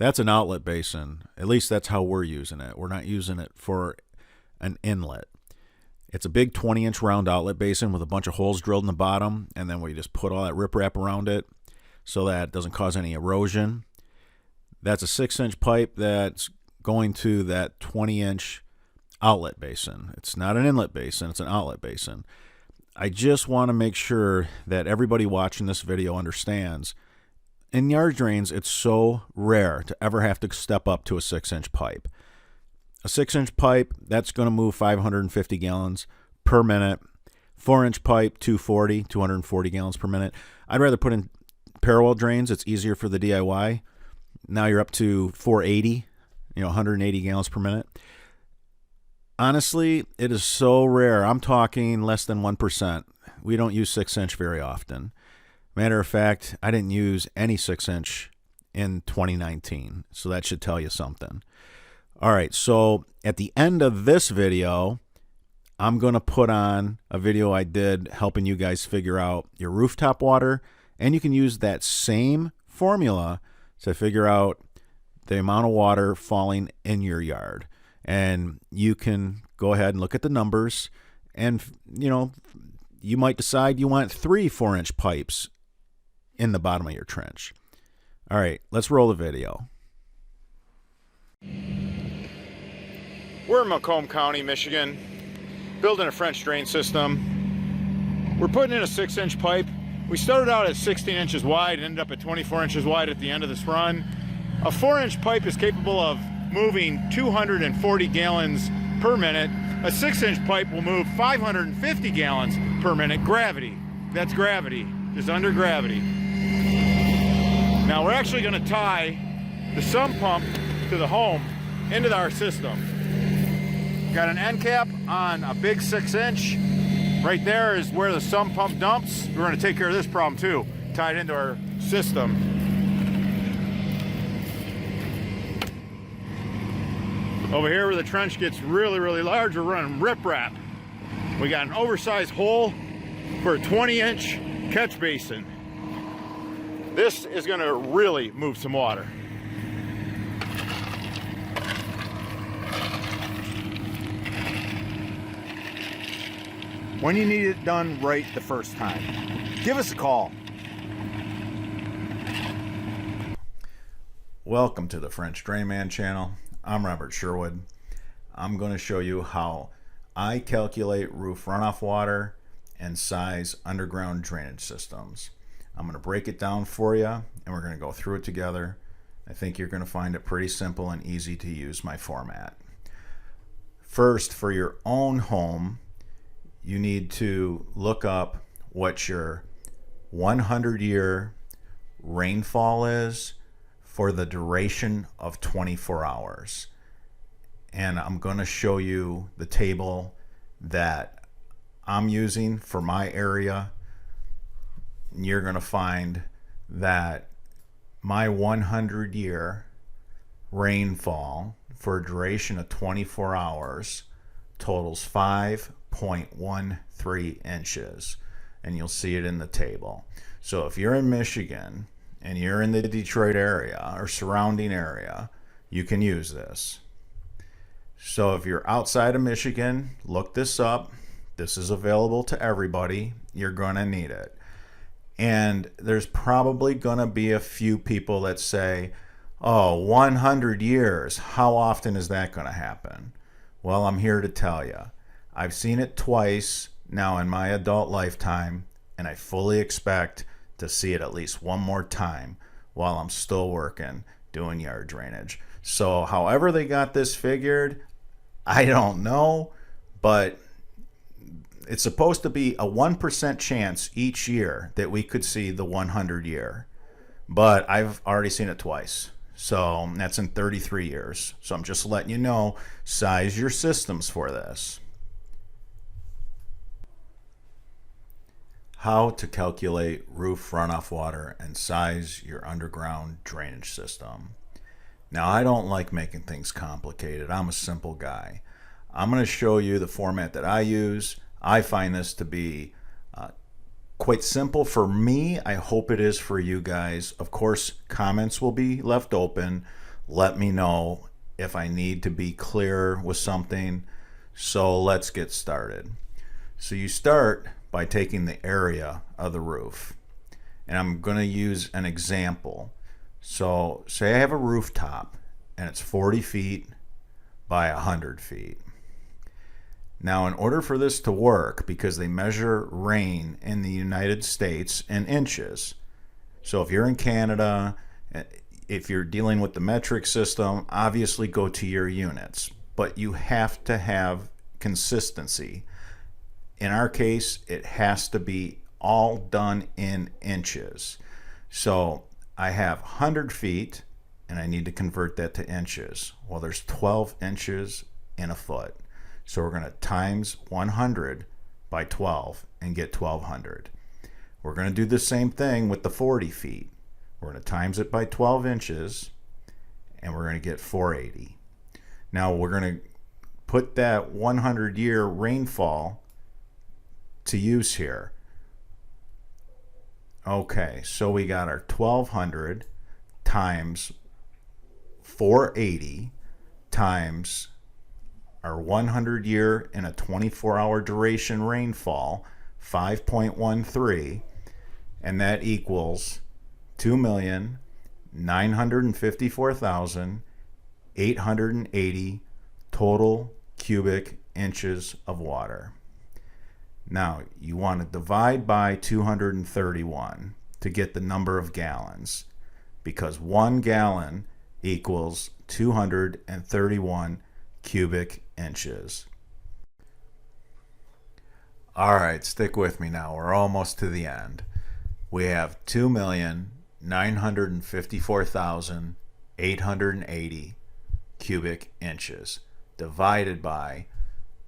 That's an outlet basin. At least that's how we're using it. We're not using it for an inlet. It's a big 20-inch round outlet basin with a bunch of holes drilled in the bottom, and then we just put all that riprap around it so that it doesn't cause any erosion. That's a 6-inch pipe that's going to that 20-inch outlet basin. It's not an inlet basin, it's an outlet basin. I just want to make sure that everybody watching this video understands in yard drains, it's so rare to ever have to step up to a 6-inch pipe. A 6-inch pipe, that's going to move 550 gallons per minute. 4-inch pipe, 240 gallons per minute. I'd rather put in parallel drains. It's easier for the DIY. Now you're up to 480, 180 gallons per minute. Honestly, it is so rare. I'm talking less than 1%. We don't use 6-inch very often. Matter of fact, I didn't use any 6-inch in 2019, so that should tell you something. All right, so at the end of this video, I'm going to put on a video I did helping you guys figure out your rooftop water, and you can use that same formula to figure out the amount of water falling in your yard. And you can go ahead and look at the numbers, and you might decide you want 3 4-inch pipes in the bottom of your trench. All right, let's roll the video. We're in Macomb County, Michigan, building a French drain system. We're putting in a 6-inch pipe. We started out at 16 inches wide and ended up at 24 inches wide at the end of this run. A 4-inch pipe is capable of moving 240 gallons per minute. A 6-inch pipe will move 550 gallons per minute. Gravity. That's gravity. Just under gravity. Now we're actually going to tie the sump pump to the home into our system. Got an end cap on a big 6-inch. Right there is where the sump pump dumps. We're going to take care of this problem too. Tie it into our system. Over here where the trench gets really, really large, we're running riprap. We got an oversized hole for a 20-inch catch basin. This is going to really move some water. When you need it done right the first time, give us a call. Welcome to the French Drain Man channel. I'm Robert Sherwood. I'm going to show you how I calculate roof runoff water and size underground drainage systems. I'm going to break it down for you, and we're going to go through it together. I think you're going to find it pretty simple and easy to use my format. First, for your own home, you need to look up what your 100-year rainfall is for the duration of 24 hours. And I'm going to show you the table that I'm using for my area. You're going to find that my 100-year rainfall for a duration of 24 hours totals 5.13 inches, and you'll see it in the table. So if you're in Michigan and you're in the Detroit area or surrounding area, you can use this. So if you're outside of Michigan, look this up. This is available to everybody. You're going to need it. And there's probably going to be a few people that say, oh, 100 years, how often is that going to happen? Well, I'm here to tell you. I've seen it twice now in my adult lifetime, and I fully expect to see it at least one more time while I'm still working doing yard drainage. So however they got this figured, I don't know, but it's supposed to be a 1% chance each year that we could see the 100 year. But I've already seen it twice. So that's in 33 years. So I'm just letting you know, size your systems for this. How to calculate roof runoff water and size your underground drainage system. Now, I don't like making things complicated. I'm a simple guy. I'm going to show you the format that I use. I find this to be quite simple for me. I hope it is for you guys. Of course, comments will be left open. let me know if I need to be clear with something. So let's get started. So you start by taking the area of the roof. And I'm going to use an example. So say I have a rooftop and it's 40 feet by 100 feet. Now, in order for this to work, because they measure rain in the United States in inches, so if you're in Canada, if you're dealing with the metric system, obviously go to your units, but you have to have consistency. In our case, it has to be all done in inches. So I have 100 feet and I need to convert that to inches. Well, there's 12 inches in a foot. So we're going to times 100 by 12 and get 1200. We're going to do the same thing with the 40 feet. We're going to times it by 12 inches and we're going to get 480. Now we're going to put that 100-year rainfall to use here. Okay, so we got our 1200 times 480 times our 100-year in a 24-hour duration rainfall, 5.13, and that equals 2,954,880 total cubic inches of water. Now, you want to divide by 231 to get the number of gallons, because 1 gallon equals 231 cubic inches. All right, stick with me now. We're almost to the end. We have 2,954,880 cubic inches divided by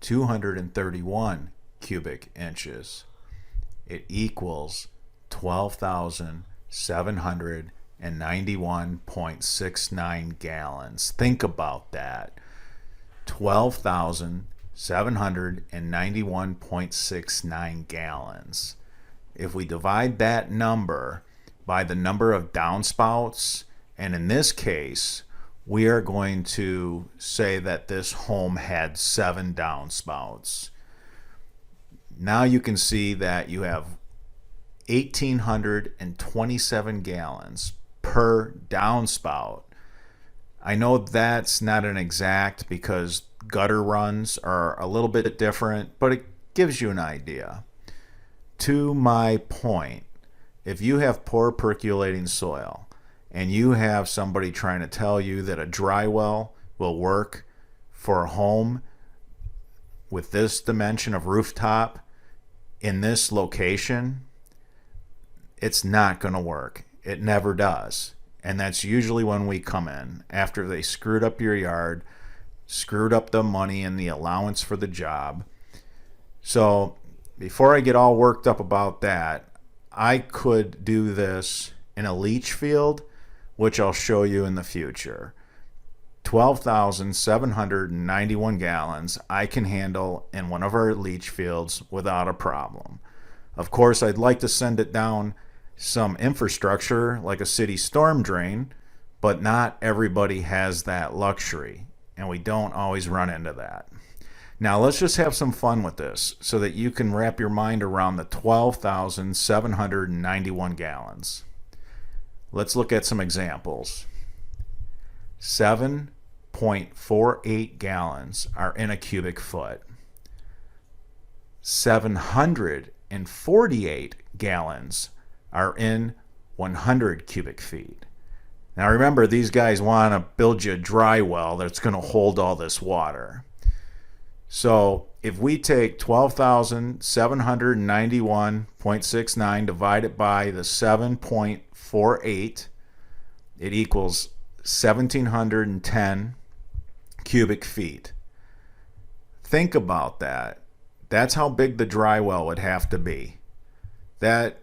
231 cubic inches. It equals 12,791.69 gallons. Think about that. 12,791.69 gallons. If we divide that number by the number of downspouts, and in this case, we are going to say that this home had 7 downspouts. Now you can see that you have 1,827 gallons per downspout. I know that's not an exact because gutter runs are a little bit different, but it gives you an idea. To my point, if you have poor percolating soil and you have somebody trying to tell you that a dry well will work for a home with this dimension of rooftop in this location, it's not going to work. It never does. And that's usually when we come in, after they screwed up your yard, screwed up the money and the allowance for the job. So before I get all worked up about that, I could do this in a leach field, which I'll show you in the future. 12,791 gallons I can handle in one of our leach fields without a problem. Of course, I'd like to send it down some infrastructure like a city storm drain, but not everybody has that luxury, and we don't always run into that. Now let's just have some fun with this so that you can wrap your mind around the 12,791 gallons. Let's look at some examples. 7.48 gallons are in a cubic foot. 748 gallons are in 100 cubic feet. Now remember, these guys want to build you a dry well that's going to hold all this water. So if we take 12,791.69 divided by the 7.48, it equals 1,710 cubic feet. Think about that. That's how big the dry well would have to be. That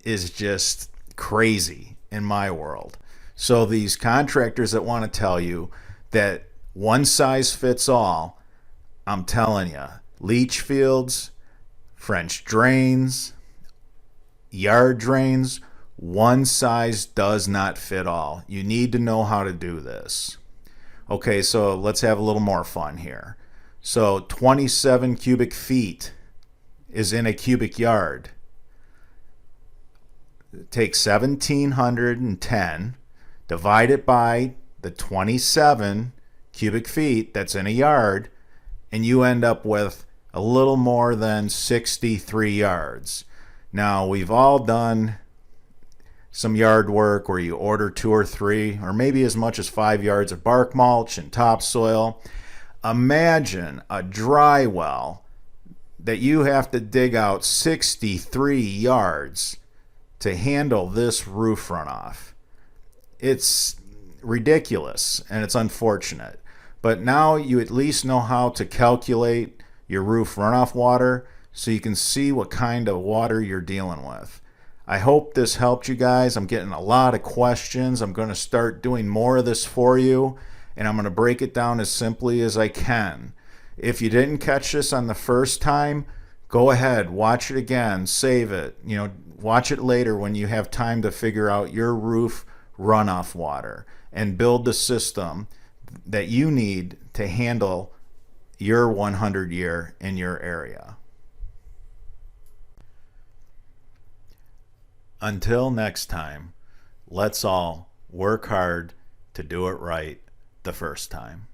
is just crazy in my world. So these contractors that want to tell you that one size fits all, I'm telling you, leach fields, French drains, yard drains One size does not fit all. You need to know how to do this. Okay, so let's have a little more fun here. So 27 cubic feet is in a cubic yard. Take 1710, divide it by the 27 cubic feet that's in a yard, and you end up with a little more than 63 yards. Now, we've all done some yard work where you order 2 or 3 or maybe as much as 5 yards of bark mulch and topsoil. Imagine a dry well that you have to dig out 63 yards to handle this roof runoff. It's ridiculous and it's unfortunate. But now you at least know how to calculate your roof runoff water so you can see what kind of water you're dealing with. I hope this helped you guys. I'm getting a lot of questions. I'm going to start doing more of this for you, and I'm going to break it down as simply as I can. If you didn't catch this on the first time, go ahead, watch it again, save it. Watch it later when you have time to figure out your roof runoff water and build the system that you need to handle your 100-year in your area. Until next time, let's all work hard to do it right the first time.